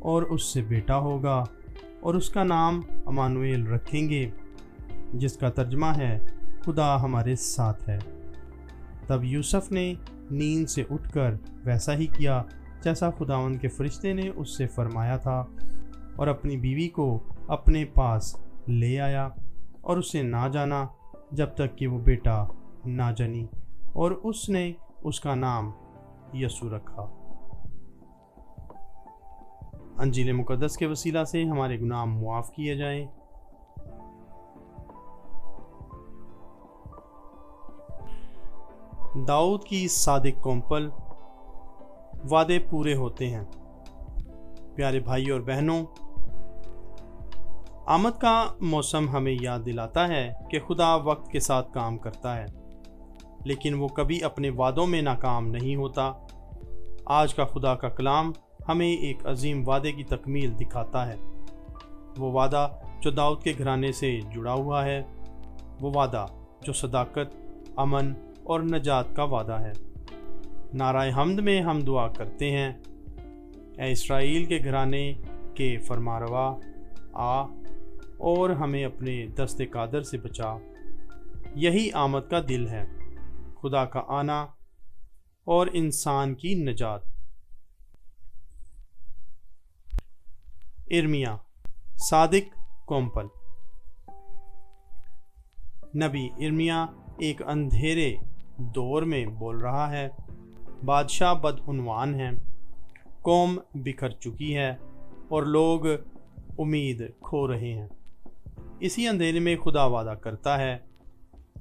اور اس سے بیٹا ہوگا اور اس کا نام امانویل رکھیں گے، جس کا ترجمہ ہے خدا ہمارے ساتھ ہے۔ تب یوسف نے نیند سے اٹھ کر ویسا ہی کیا جیسا خداوند کے فرشتے نے اس سے فرمایا تھا، اور اپنی بیوی کو اپنے پاس لے آیا اور اسے نہ جانا جب تک کہ وہ بیٹا نہ جنی، اور اس نے اس کا نام یسوع رکھا۔ انجیل مقدس کے وسیلہ سے ہمارے گناہ معاف کیے جائیں۔ داؤد کی صادق کمپل، وعدے پورے ہوتے ہیں۔ پیارے بھائی اور بہنوں، آمد کا موسم ہمیں یاد دلاتا ہے کہ خدا وقت کے ساتھ کام کرتا ہے، لیکن وہ کبھی اپنے وعدوں میں ناکام نہیں ہوتا۔ آج کا خدا کا کلام ہمیں ایک عظیم وعدے کی تکمیل دکھاتا ہے۔ وہ وعدہ جو داؤد کے گھرانے سے جڑا ہوا ہے، وہ وعدہ جو صداقت، امن اور نجات کا وعدہ ہے۔ نعرہ حمد میں ہم دعا کرتے ہیں، اے اسرائیل کے گھرانے کے فرمانروا، آ اور ہمیں اپنے دست قادر سے بچا۔ یہی آمد کا دل ہے، خدا کا آنا اور انسان کی نجات۔ ارمیا، صادق کمپل۔ نبی ارمیا ایک اندھیرے دور میں بول رہا ہے۔ بادشاہ بدعنوان ہیں، قوم بکھر چکی ہے اور لوگ امید کھو رہے ہیں۔ اسی اندھیرے میں خدا وعدہ کرتا ہے،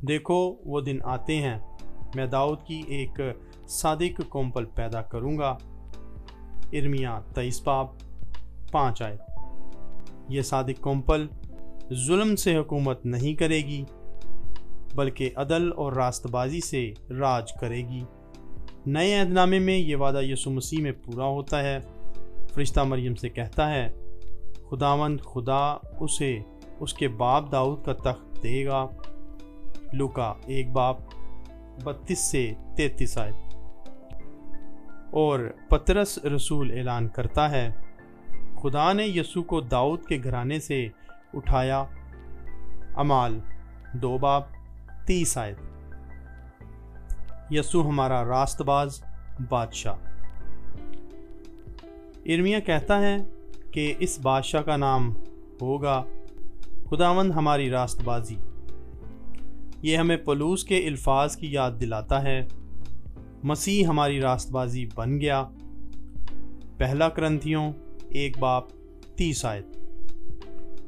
دیکھو وہ دن آتے ہیں، میں داؤد کی ایک صادق کمپل پیدا کروں گا۔ ارمیا 23 باب 5 آیت۔ یہ صادق کمپل ظلم سے حکومت نہیں کرے گی، بلکہ عدل اور راست بازی سے راج کرے گی۔ نئے عہد نامے میں یہ وعدہ یسوع مسیح میں پورا ہوتا ہے۔ فرشتہ مریم سے کہتا ہے، خداوند خدا اسے اس کے باپ داؤد کا تخت دے گا۔ لوکا 1 باب 32 سے 33 آیت۔ اور پترس رسول اعلان کرتا ہے، خدا نے یسوع کو داؤد کے گھرانے سے اٹھایا۔ اعمال 2 باب 30 آیت۔ یسوع ہمارا راست باز بادشاہ۔ ارمیا کہتا ہے کہ اس بادشاہ کا نام ہوگا خداوند ہماری راست بازی۔ یہ ہمیں پولس کے الفاظ کی یاد دلاتا ہے، مسیح ہماری راست بازی بن گیا۔ پہلا کرنتھیوں 1 باب 30 آیت۔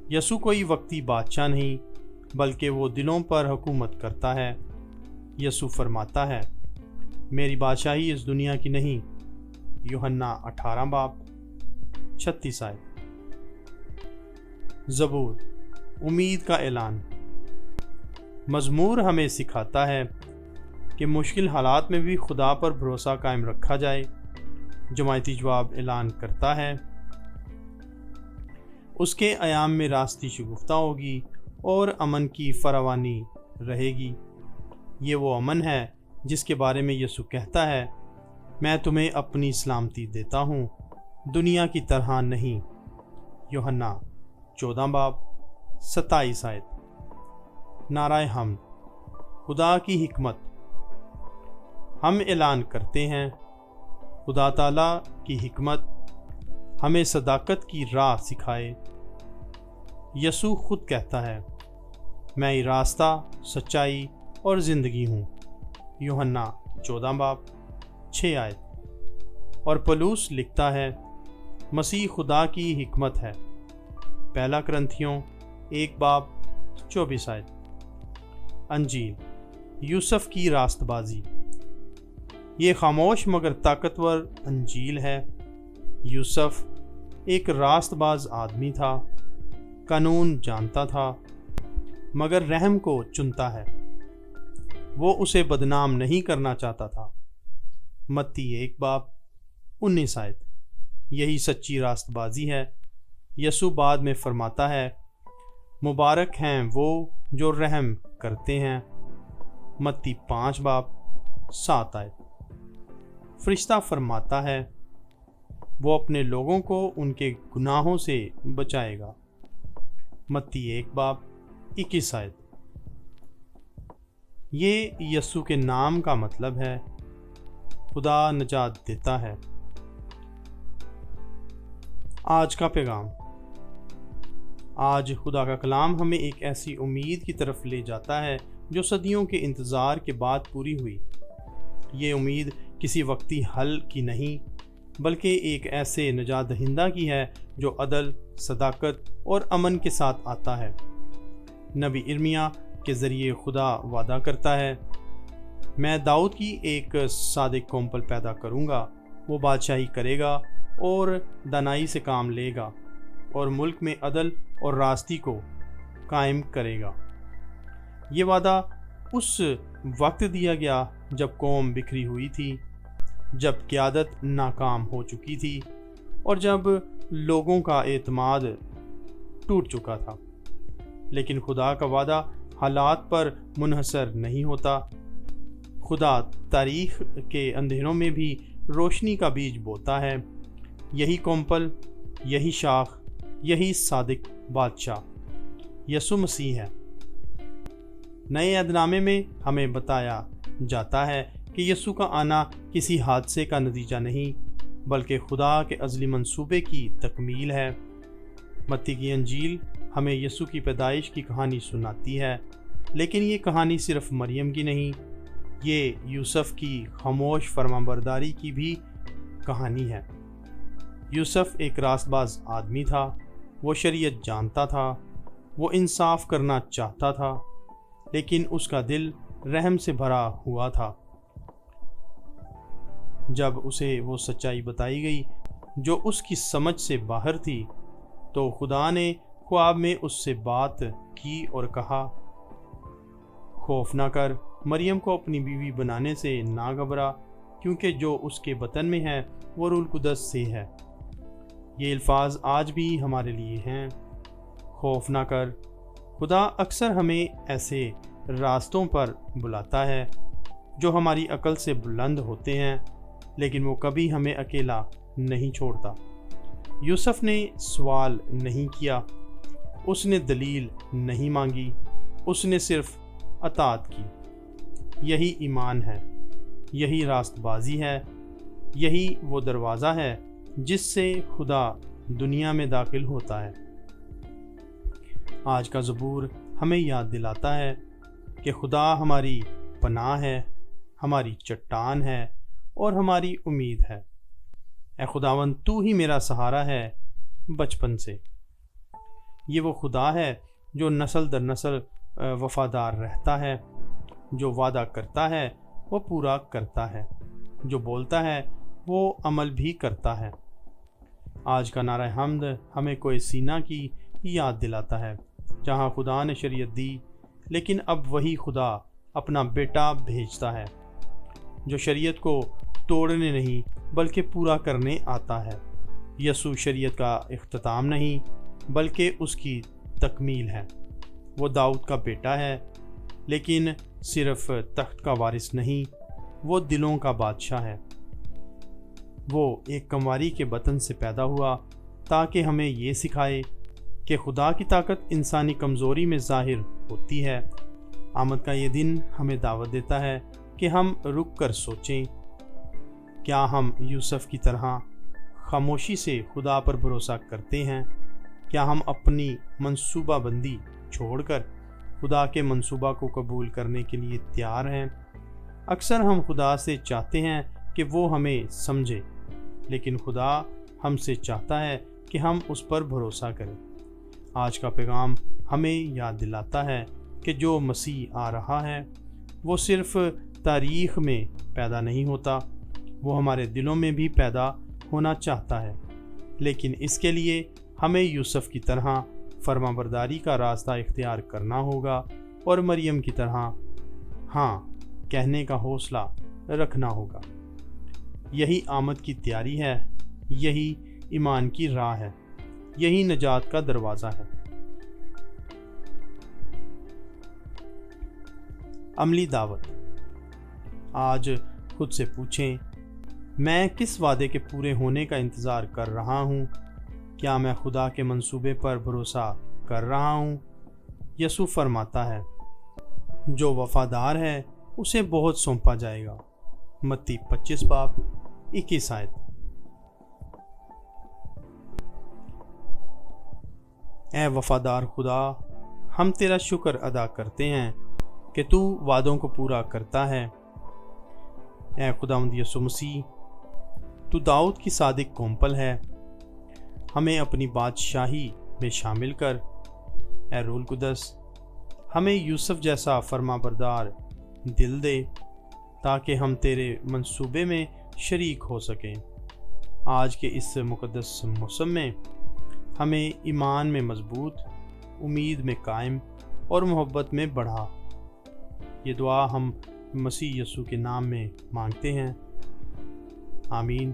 یسوع کوئی وقتی بادشاہ نہیں، بلکہ وہ دلوں پر حکومت کرتا ہے۔ یسوع فرماتا ہے، میری بادشاہی اس دنیا کی نہیں۔ یوحنا 18 باب 36 آیت۔ زبور، امید کا اعلان۔ مزمور ہمیں سکھاتا ہے کہ مشکل حالات میں بھی خدا پر بھروسہ قائم رکھا جائے۔ جماعتی جواب اعلان کرتا ہے، اس کے ایام میں راستی شگفتہ ہوگی اور امن کی فراوانی رہے گی۔ یہ وہ امن ہے جس کے بارے میں یسوع کہتا ہے، میں تمہیں اپنی سلامتی دیتا ہوں، دنیا کی طرح نہیں۔ یوحنا 14 باب 27 آیت۔ نعرہ حمد، خدا کی حکمت۔ ہم اعلان کرتے ہیں، خدا تعالیٰ کی حکمت ہمیں صداقت کی راہ سکھائے۔ یسوع خود کہتا ہے، میں ہی راستہ، سچائی اور زندگی ہوں۔ یوحنا 14 باب 6 آیت۔ اور پولس لکھتا ہے، مسیح خدا کی حکمت ہے۔ پہلا کرنتھیوں 1 باب 24 آیت۔ انجیل، یوسف کی راست بازی۔ یہ خاموش مگر طاقتور انجیل ہے۔ یوسف ایک راست باز آدمی تھا، قانون جانتا تھا، مگر رحم کو چنتا ہے۔ وہ اسے بدنام نہیں کرنا چاہتا تھا۔ متی 1 باب 19 آیت۔ یہی سچی راست بازی ہے۔ یسوع بعد میں فرماتا ہے، مبارک ہیں وہ جو رحم کرتے ہیں۔ متی 5 باب 7 آیت۔ فرشتہ فرماتا ہے، وہ اپنے لوگوں کو ان کے گناہوں سے بچائے گا۔ متی 1:21۔ یہ یسوع کے نام کا مطلب ہے خدا نجات دیتا ہے۔ آج کا پیغام۔ آج خدا کا کلام ہمیں ایک ایسی امید کی طرف لے جاتا ہے جو صدیوں کے انتظار کے بعد پوری ہوئی۔ یہ امید کسی وقتی حل کی نہیں بلکہ ایک ایسے نجات دہندہ کی ہے جو عدل، صداقت اور امن کے ساتھ آتا ہے۔ نبی ارمیا کے ذریعے خدا وعدہ کرتا ہے، میں داؤد کی ایک صادق قوم پیدا کروں گا، وہ بادشاہی کرے گا اور دانائی سے کام لے گا اور ملک میں عدل اور راستی کو قائم کرے گا۔ یہ وعدہ اس وقت دیا گیا جب قوم بکھری ہوئی تھی، جب قیادت ناکام ہو چکی تھی اور جب لوگوں کا اعتماد ٹوٹ چکا تھا۔ لیکن خدا کا وعدہ حالات پر منحصر نہیں ہوتا۔ خدا تاریخ کے اندھیروں میں بھی روشنی کا بیج بوتا ہے۔ یہی کمپل، یہی شاخ، یہی صادق بادشاہ یسوع مسیح ہے۔ نئے عہد نامے میں ہمیں بتایا جاتا ہے کہ یسوع کا آنا کسی حادثے کا نتیجہ نہیں بلکہ خدا کے ازلی منصوبے کی تکمیل ہے۔ متی کی انجیل ہمیں یسوع کی پیدائش کی کہانی سناتی ہے، لیکن یہ کہانی صرف مریم کی نہیں، یہ یوسف کی خاموش فرمانبرداری کی بھی کہانی ہے۔ یوسف ایک راست باز آدمی تھا، وہ شریعت جانتا تھا، وہ انصاف کرنا چاہتا تھا، لیکن اس کا دل رحم سے بھرا ہوا تھا۔ جب اسے وہ سچائی بتائی گئی جو اس کی سمجھ سے باہر تھی تو خدا نے خواب میں اس سے بات کی اور کہا، خوف نہ کر، مریم کو اپنی بیوی بنانے سے نہ گھبرا، کیونکہ جو اس کے بطن میں ہے وہ روح القدس سے ہے۔ یہ الفاظ آج بھی ہمارے لیے ہیں۔ خوف نہ کر۔ خدا اکثر ہمیں ایسے راستوں پر بلاتا ہے جو ہماری عقل سے بلند ہوتے ہیں، لیکن وہ کبھی ہمیں اکیلا نہیں چھوڑتا۔ یوسف نے سوال نہیں کیا، اس نے دلیل نہیں مانگی، اس نے صرف اطاعت کی۔ یہی ایمان ہے، یہی راست بازی ہے، یہی وہ دروازہ ہے جس سے خدا دنیا میں داخل ہوتا ہے۔ آج کا زبور ہمیں یاد دلاتا ہے کہ خدا ہماری پناہ ہے، ہماری چٹان ہے اور ہماری امید ہے۔ اے خداوند، تو ہی میرا سہارا ہے بچپن سے۔ یہ وہ خدا ہے جو نسل در نسل وفادار رہتا ہے، جو وعدہ کرتا ہے وہ پورا کرتا ہے، جو بولتا ہے وہ عمل بھی کرتا ہے۔ آج کا نعرہ حمد ہمیں کوہ سینا کی یاد دلاتا ہے، جہاں خدا نے شریعت دی، لیکن اب وہی خدا اپنا بیٹا بھیجتا ہے جو شریعت کو توڑنے نہیں بلکہ پورا کرنے آتا ہے۔ یسوع شریعت کا اختتام نہیں بلکہ اس کی تکمیل ہے۔ وہ داؤد کا بیٹا ہے، لیکن صرف تخت کا وارث نہیں، وہ دلوں کا بادشاہ ہے۔ وہ ایک کنواری کے بطن سے پیدا ہوا تاکہ ہمیں یہ سکھائے کہ خدا کی طاقت انسانی کمزوری میں ظاہر ہوتی ہے۔ آمد کا یہ دن ہمیں دعوت دیتا ہے کہ ہم رک کر سوچیں، کیا ہم یوسف کی طرح خاموشی سے خدا پر بھروسہ کرتے ہیں؟ کیا ہم اپنی منصوبہ بندی چھوڑ کر خدا کے منصوبہ کو قبول کرنے کے لیے تیار ہیں؟ اکثر ہم خدا سے چاہتے ہیں کہ وہ ہمیں سمجھے، لیکن خدا ہم سے چاہتا ہے کہ ہم اس پر بھروسہ کریں۔ آج کا پیغام ہمیں یاد دلاتا ہے کہ جو مسیح آ رہا ہے وہ صرف تاریخ میں پیدا نہیں ہوتا، وہ ہمارے دلوں میں بھی پیدا ہونا چاہتا ہے، لیکن اس کے لیے ہمیں یوسف کی طرح فرمانبرداری کا راستہ اختیار کرنا ہوگا اور مریم کی طرح ہاں کہنے کا حوصلہ رکھنا ہوگا۔ یہی آمد کی تیاری ہے، یہی ایمان کی راہ ہے، یہی نجات کا دروازہ ہے۔ عملی دعوت۔ آج خود سے پوچھیں، میں کس وعدے کے پورے ہونے کا انتظار کر رہا ہوں؟ کیا میں خدا کے منصوبے پر بھروسہ کر رہا ہوں؟ یسوع فرماتا ہے، جو وفادار ہے اسے بہت سونپا جائے گا۔ متی 25 باب 21 آیت۔ اے وفادار خدا، ہم تیرا شکر ادا کرتے ہیں کہ تو وعدوں کو پورا کرتا ہے۔ اے خداوند یسوع مسیح، تو داؤد کی صادق کونپل ہے، ہمیں اپنی بادشاہی میں شامل کر۔ اے روح القدس، ہمیں یوسف جیسا فرما بردار دل دے تاکہ ہم تیرے منصوبے میں شریک ہو سکیں۔ آج کے اس مقدس موسم میں ہمیں ایمان میں مضبوط، امید میں قائم اور محبت میں بڑھا۔ یہ دعا ہم مسیح یسوع کے نام میں مانگتے ہیں، آمین۔